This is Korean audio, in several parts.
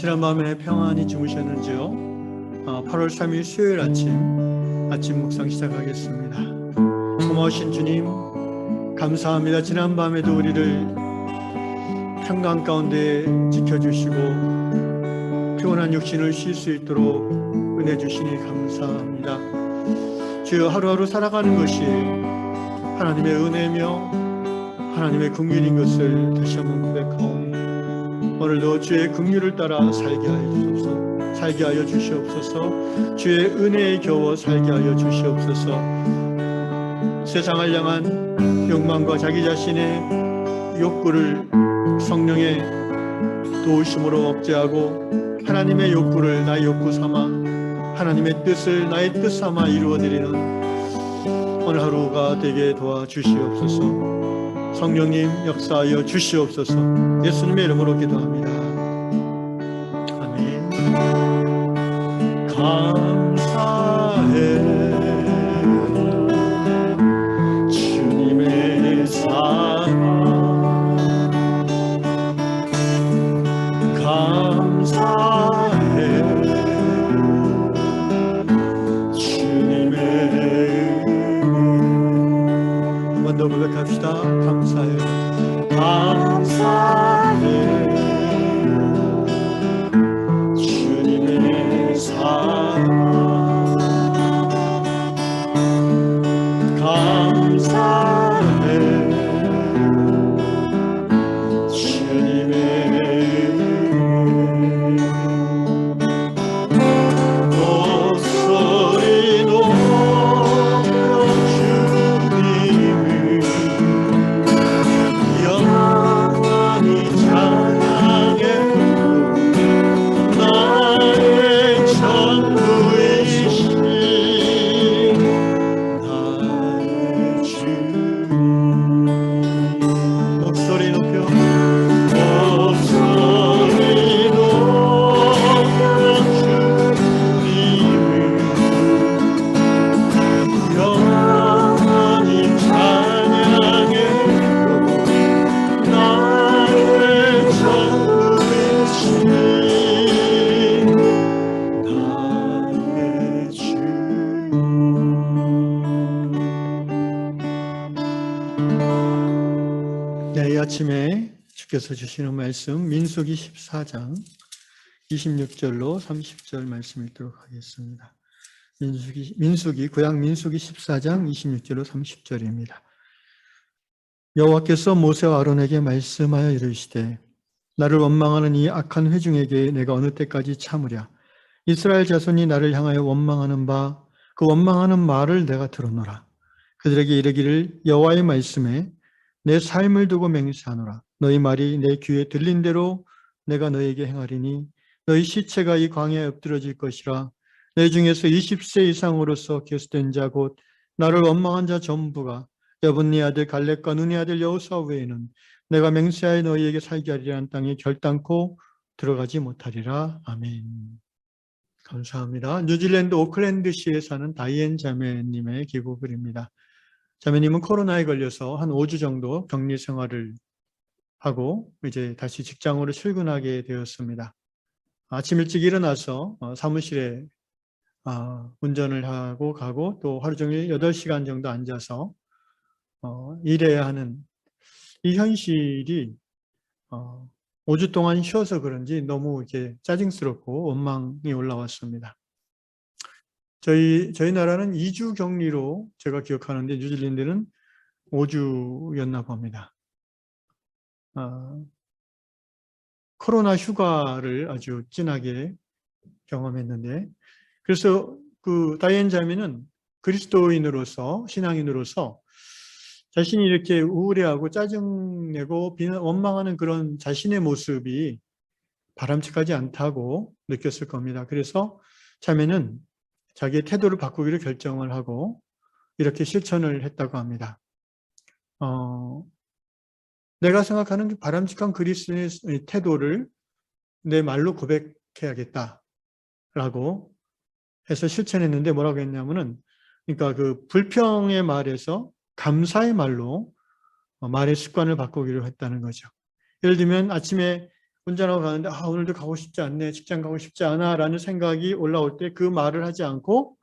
지난밤에 평안히 주무셨는지요? 8월 3일 수요일 아침 묵상 시작하겠습니다. 고마우신 주님 감사합니다. 지난밤에도 우리를 평강 가운데 지켜주시고 피곤한 육신을 쉴 수 있도록 은혜 주시니 감사합니다. 주여, 하루하루 살아가는 것이 하나님의 은혜며 하나님의 긍휼인 것을 다시 한번 고백하오니 오늘도 주의 긍휼을 따라 살게 하여 주시옵소서. 주의 은혜에 겨워 살게 하여 주시옵소서. 세상을 향한 욕망과 자기 자신의 욕구를 성령의 도우심으로 억제하고 하나님의 욕구를 나의 욕구 삼아 하나님의 뜻을 나의 뜻 삼아 이루어드리는 오늘 하루가 되게 도와주시옵소서. 성령님 역사하여 주시옵소서. 예수님의 이름으로 기도합니다. 아멘. 감사해 주님의 사랑, 감사해 주님의 은혜. 한 번 더 고백합시다. 감사해 주님의 사랑, 감사해 주님의 목소리 높여 주님을 영원히 찬양해. 나의 전부이신 나의 주님. 목소리 높여 주님을 영원히 찬양해. 나의 전부이신 나의 주. 네, 이 아침에 주께서 주시는 말씀 민수기 14장 26절로 30절 말씀 읽도록 하겠습니다. 구약 민수기 14장 26절로 30절입니다. 여호와께서 모세와 아론에게 말씀하여 이르시되 나를 원망하는 이 악한 회중에게 내가 어느 때까지 참으랴. 이스라엘 자손이 나를 향하여 원망하는 바 그 원망하는 말을 내가 들었노라. 그들에게 이르기를 여호와의 말씀에 내 삶을 두고 맹세하노라. 너희 말이 내 귀에 들린 대로 내가 너에게 행하리니 너희 시체가 이 광야에 엎드러질 것이라. 내 중에서 20세 이상으로서 계수된 자 곧 나를 원망한 자 전부가 여분네 아들 갈렙과 눈의 아들 여호수아 외에는 내가 맹세하여 너희에게 살게 하리라는 땅에 결단코 들어가지 못하리라. 아멘. 감사합니다. 뉴질랜드 오클랜드시에 사는 다이앤 자매님의 기고글입니다. 자매님은 코로나에 걸려서 한 5주 정도 격리 생활을 하고 이제 다시 직장으로 출근하게 되었습니다. 아침 일찍 일어나서 사무실에 운전을 하고 가고 또 하루 종일 8시간 정도 앉아서 일해야 하는 이 현실이 5주 동안 쉬어서 그런지 너무 이렇게 짜증스럽고 원망이 올라왔습니다. 저희 나라는 2주 격리로 제가 기억하는데 뉴질랜드는 5주였나 봅니다. 코로나 휴가를 아주 진하게 경험했는데, 그래서 그 다이앤 자매는 그리스도인으로서 신앙인으로서 자신이 이렇게 우울해하고 짜증내고 원망하는 그런 자신의 모습이 바람직하지 않다고 느꼈을 겁니다. 그래서 자매는 자기의 태도를 바꾸기로 결정을 하고 이렇게 실천을 했다고 합니다. 내가 생각하는 바람직한 그리스도의 태도를 내 말로 고백해야겠다라고 해서 실천했는데 뭐라고 했냐면은, 그러니까 그 불평의 말에서 감사의 말로 말의 습관을 바꾸기로 했다는 거죠. 예를 들면 아침에 운전하고 가는데 오늘도 가고 싶지 않네, 직장 가고 싶지 않아 라는 생각이 올라올 때 그 말을 하지 않고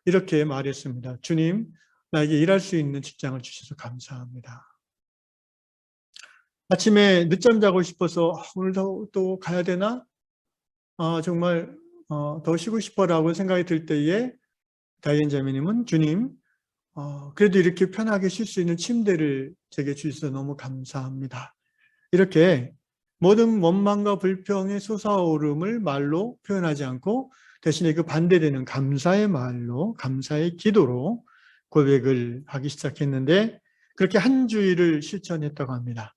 이렇게 말했습니다. 주님, 나에게 일할 수 있는 직장을 주셔서 감사합니다. 아침에 늦잠 자고 싶어서 오늘도 또 가야 되나? 정말 더 쉬고 싶어라고 생각이 들 때에 다이앤 자매님은 주님, 그래도 이렇게 편하게 쉴 수 있는 침대를 제게 주셔서 너무 감사합니다. 이렇게 모든 원망과 불평의 솟아오름을 말로 표현하지 않고 대신에 그 반대되는 감사의 말로, 감사의 기도로 고백을 하기 시작했는데 그렇게 한 주일을 실천했다고 합니다.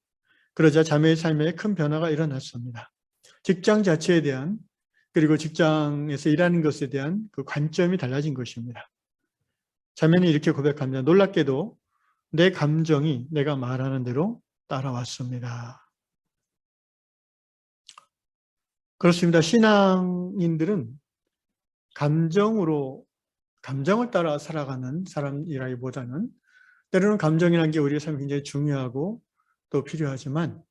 그러자 자매의 삶에 큰 변화가 일어났습니다. 직장 자체에 대한, 그리고 직장에서 일하는 것에 대한 그 관점이 달라진 것입니다. 자매는 이렇게 고백합니다. 놀랍게도 내 감정이 내가 말하는 대로 따라왔습니다. 그렇습니다. 신앙인들은 감정을 따라 살아가는 사람이라기보다는 때로는 감정이라는 게 우리의 삶에 굉장히 중요하고 또 필요하지만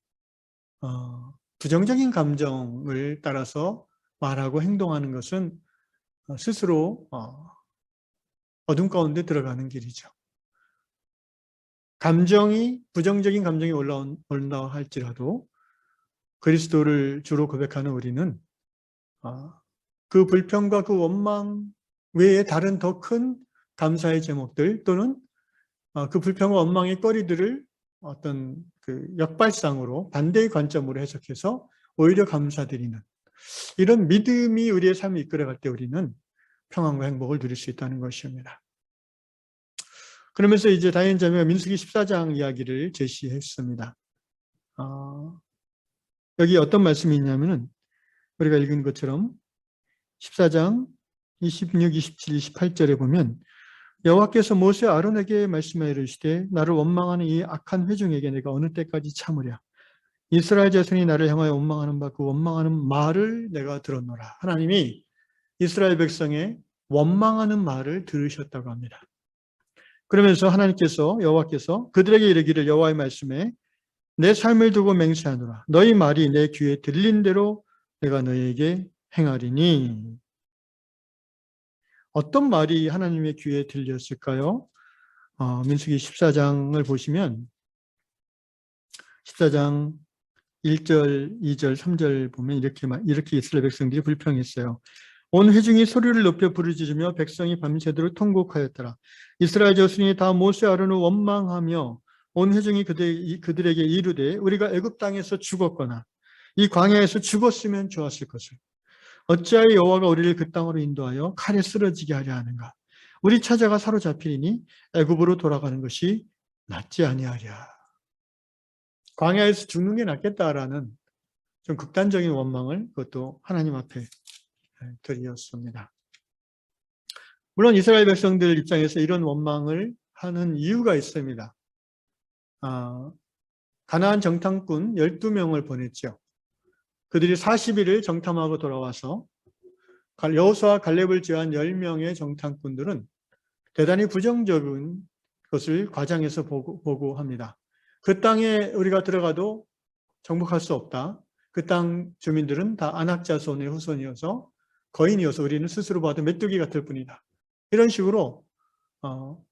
부정적인 감정을 따라서 말하고 행동하는 것은 스스로 어둠 가운데 들어가는 길이죠. 부정적인 감정이 올라온다 할지라도 그리스도를 주로 고백하는 우리는 그 불평과 그 원망 외에 다른 더 큰 감사의 제목들 또는 그 불평과 원망의 거리들을 어떤 그 역발상으로 반대의 관점으로 해석해서 오히려 감사드리는 이런 믿음이 우리의 삶을 이끌어갈 때 우리는 평안과 행복을 누릴 수 있다는 것입니다. 그러면서 이제 다니엘 자매가 민수기 14장 이야기를 제시했습니다. 여기 어떤 말씀이 있냐면은 우리가 읽은 것처럼 14장 26, 27, 28절에 보면 여호와께서 모세 아론에게 말씀하여 이르시되 나를 원망하는 이 악한 회중에게 내가 어느 때까지 참으랴. 이스라엘 자손이 나를 향하여 원망하는 바 그 원망하는 말을 내가 들었노라. 하나님이 이스라엘 백성의 원망하는 말을 들으셨다고 합니다. 그러면서 여호와께서 그들에게 이르기를 여호와의 말씀에 내 삶을 두고 맹세하노라. 너희 말이 내 귀에 들린 대로 내가 너희에게 행하리니. 어떤 말이 하나님의 귀에 들렸을까요? 민수기 14장을 보시면 14장 1절, 2절, 3절 보면 이렇게 이스라엘 백성들이 불평했어요. 온 회중이 소리를 높여 부르짖으며 백성이 밤새도록 통곡하였더라. 이스라엘 자손이 다 모세 아론을 원망하며 온 회중이 그들에게 이르되 우리가 애굽 땅에서 죽었거나 이 광야에서 죽었으면 좋았을 것을 어찌하여 여호와가 우리를 그 땅으로 인도하여 칼에 쓰러지게 하려 하는가? 우리 처자가 사로잡히니 애굽으로 돌아가는 것이 낫지 아니하랴. 광야에서 죽는 게 낫겠다라는 좀 극단적인 원망을 그것도 하나님 앞에 드렸습니다. 물론 이스라엘 백성들 입장에서 이런 원망을 하는 이유가 있습니다. 가나안 정탐꾼 12명을 보냈죠. 그들이 40일을 정탐하고 돌아와서 여호수아와 갈렙을 제외한 10명의 정탐꾼들은 대단히 부정적인 것을 과장해서 보고합니다. 그 땅에 우리가 들어가도 정복할 수 없다. 그 땅 주민들은 다 아낙 자손의 후손이어서 거인이어서 우리는 스스로 봐도 메뚜기 같을 뿐이다. 이런 식으로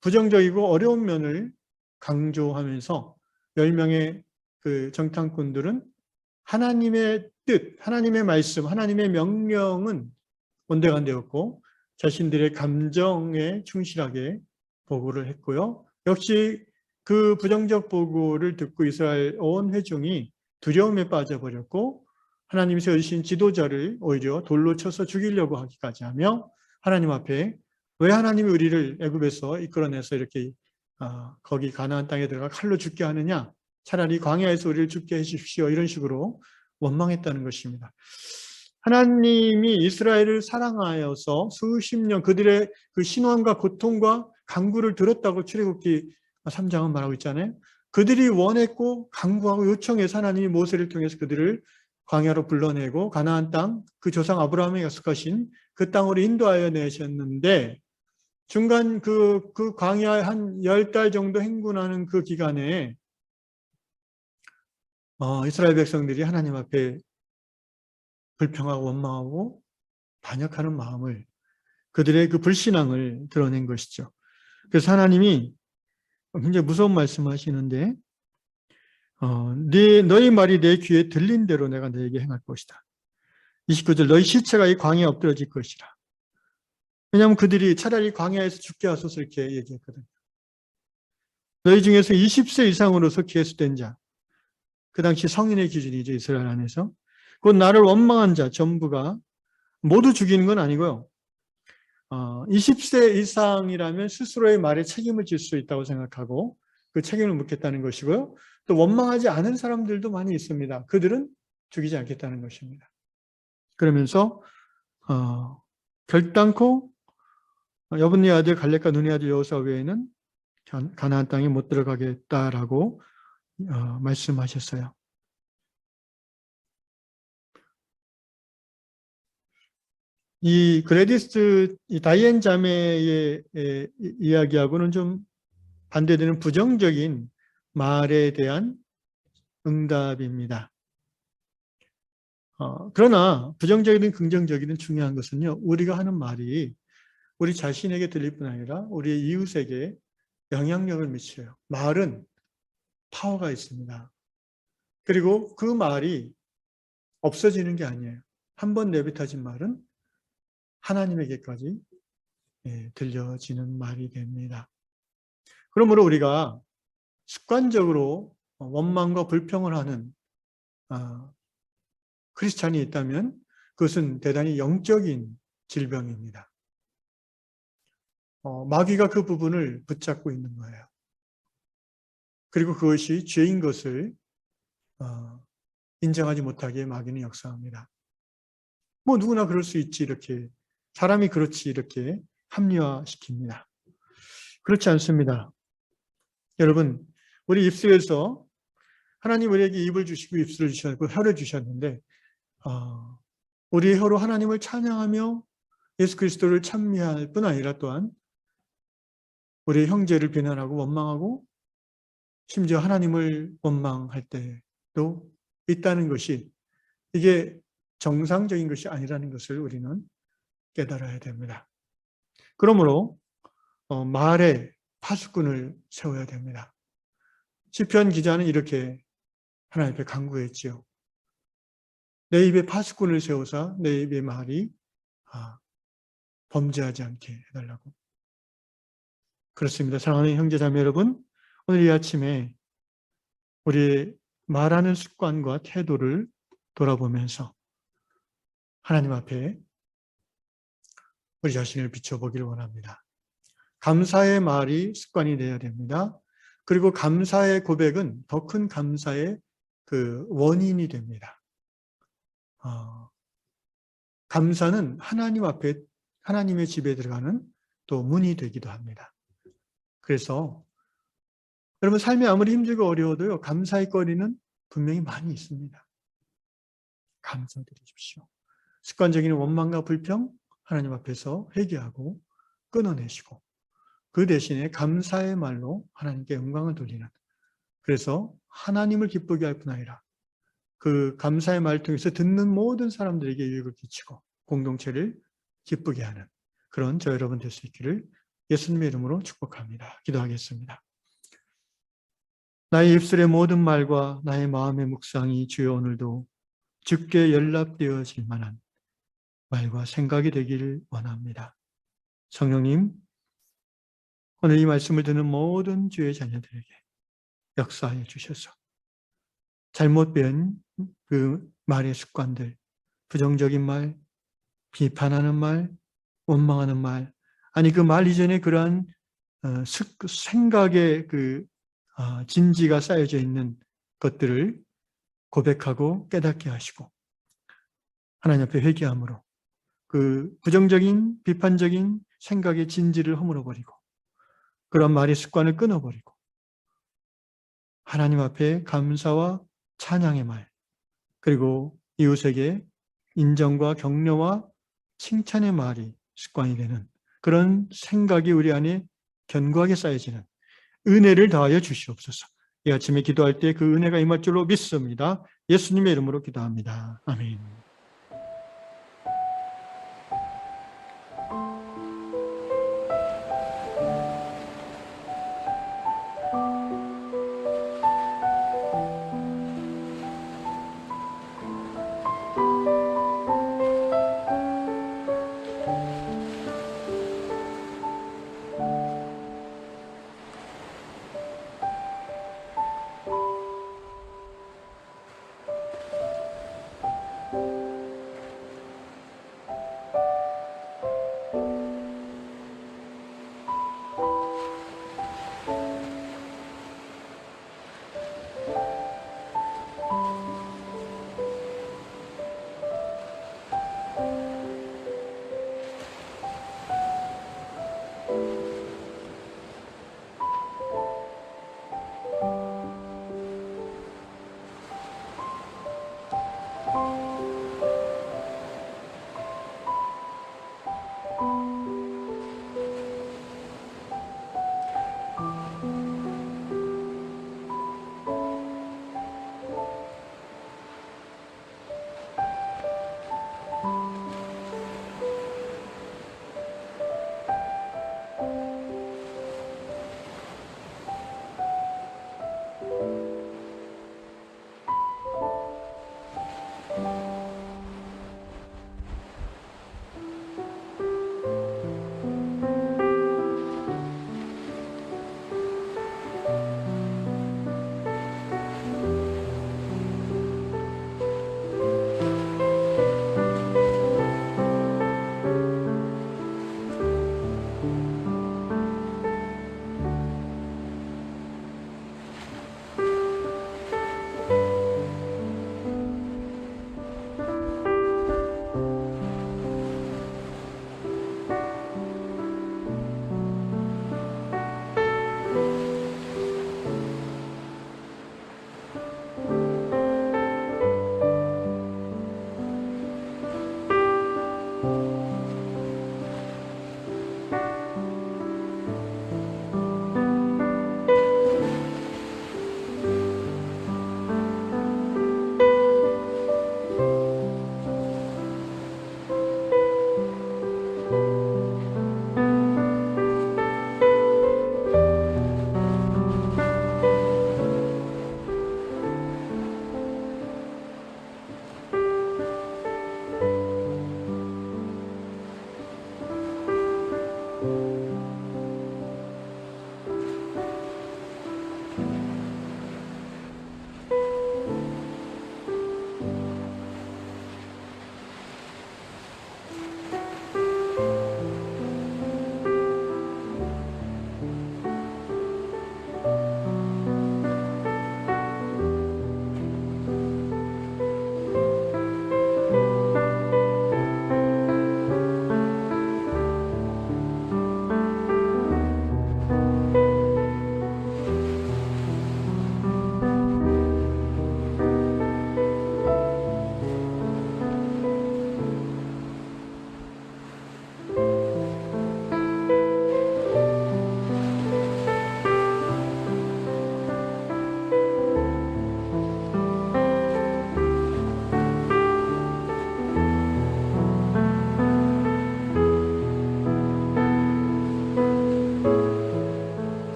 부정적이고 어려운 면을 강조하면서 10명의 그 정탐꾼들은 하나님의 뜻, 하나님의 말씀, 하나님의 명령은 온데간데였고 자신들의 감정에 충실하게 보고를 했고요. 역시 그 부정적 보고를 듣고 이스라엘 온 회중이 두려움에 빠져버렸고 하나님이 세우신 지도자를 오히려 돌로 쳐서 죽이려고 하기까지 하며 하나님 앞에 왜 하나님이 우리를 애굽에서 이끌어내서 이렇게 거기 가나안 땅에 들어가 칼로 죽게 하느냐? 차라리 광야에서 우리를 죽게 해주십시오. 이런 식으로 원망했다는 것입니다. 하나님이 이스라엘을 사랑하여서 수십 년 그들의 그 신원과 고통과 간구를 들었다고 출애굽기 3장은 말하고 있잖아요. 그들이 원했고 간구하고 요청해서 하나님이 모세를 통해서 그들을 광야로 불러내고 가나안 땅, 그 조상 아브라함의 약속하신 그 땅으로 인도하여 내셨는데 중간 그 광야 한 10달 정도 행군하는 그 기간에 이스라엘 백성들이 하나님 앞에 불평하고 원망하고 반역하는 마음을, 그들의 그 불신앙을 드러낸 것이죠. 그래서 하나님이 굉장히 무서운 말씀하시는데 너희 말이 내 귀에 들린 대로 내가 너에게 행할 것이다. 29절 너희 시체가 이 광야에 엎드러질 것이라. 왜냐하면 그들이 차라리 광야에서 죽게 하소서 이렇게 얘기했거든요. 너희 중에서 20세 이상으로서 계수된 자, 그 당시 성인의 기준이죠. 이스라엘 안에서. 곧 나를 원망한 자 전부가 모두 죽이는 건 아니고요. 20세 이상이라면 스스로의 말에 책임을 질 수 있다고 생각하고 그 책임을 묻겠다는 것이고요. 또 원망하지 않은 사람들도 많이 있습니다. 그들은 죽이지 않겠다는 것입니다. 그러면서 결단코 여분네 아들 갈렙과 눈의 아들 여호수아 외에는 가나안 땅에 못 들어가겠다라고 말씀하셨어요. 이 그레디스 다이앤 자매의 이야기하고는 좀 반대되는 부정적인 말에 대한 응답입니다. 그러나 부정적이든 긍정적이든 중요한 것은요, 우리가 하는 말이 우리 자신에게 들릴 뿐 아니라 우리 이웃에게 영향력을 미쳐요. 말은 파워가 있습니다. 그리고 그 말이 없어지는 게 아니에요. 한번 내뱉어진 말은 하나님에게까지 들려지는 말이 됩니다. 그러므로 우리가 습관적으로 원망과 불평을 하는 크리스찬이 있다면 그것은 대단히 영적인 질병입니다. 마귀가 그 부분을 붙잡고 있는 거예요. 그리고 그것이 죄인 것을 인정하지 못하게 마귀는 역사합니다. 뭐 누구나 그럴 수 있지 이렇게, 사람이 그렇지 이렇게 합리화시킵니다. 그렇지 않습니다. 여러분, 우리 입술에서 하나님 우리에게 입을 주시고 입술을 주셨고 혀를 주셨는데 우리의 혀로 하나님을 찬양하며 예수 그리스도를 찬미할 뿐 아니라 또한 우리의 형제를 비난하고 원망하고 심지어 하나님을 원망할 때도 있다는 것이, 이게 정상적인 것이 아니라는 것을 우리는 깨달아야 됩니다. 그러므로 말에 파수꾼을 세워야 됩니다. 시편 기자는 이렇게 하나님 앞에 간구했지요. 내 입에 파수꾼을 세우사 내 입의 말이 범죄하지 않게 해달라고. 그렇습니다. 사랑하는 형제자매 여러분, 오늘 이 아침에 우리의 말하는 습관과 태도를 돌아보면서 하나님 앞에 우리 자신을 비춰보기를 원합니다. 감사의 말이 습관이 되어야 됩니다. 그리고 감사의 고백은 더 큰 감사의 그 원인이 됩니다. 감사는 하나님 앞에, 하나님의 집에 들어가는 또 문이 되기도 합니다. 그래서 여러분 삶이 아무리 힘들고 어려워도요, 감사의 거리는 분명히 많이 있습니다. 감사드리십시오. 습관적인 원망과 불평 하나님 앞에서 회개하고 끊어내시고 그 대신에 감사의 말로 하나님께 영광을 돌리는, 그래서 하나님을 기쁘게 할 뿐 아니라 그 감사의 말을 통해서 듣는 모든 사람들에게 유익을 끼치고 공동체를 기쁘게 하는 그런 저 여러분 될 수 있기를 예수님의 이름으로 축복합니다. 기도하겠습니다. 나의 입술의 모든 말과 나의 마음의 묵상이 주여 오늘도 주께 연락되어질 만한 말과 생각이 되기를 원합니다. 성령님, 오늘 이 말씀을 듣는 모든 주의 자녀들에게 역사하여 주셔서 잘못 배운 그 말의 습관들, 부정적인 말, 비판하는 말, 원망하는 말, 아니 그 말 이전에 그러한 생각의 그 진지가 쌓여져 있는 것들을 고백하고 깨닫게 하시고 하나님 앞에 회개함으로 그 부정적인 비판적인 생각의 진지를 허물어버리고 그런 말의 습관을 끊어버리고 하나님 앞에 감사와 찬양의 말, 그리고 이웃에게 인정과 격려와 칭찬의 말이 습관이 되는 그런 생각이 우리 안에 견고하게 쌓여지는 은혜를 더하여 주시옵소서. 이 아침에 기도할 때 그 은혜가 임할 줄로 믿습니다. 예수님의 이름으로 기도합니다. 아멘.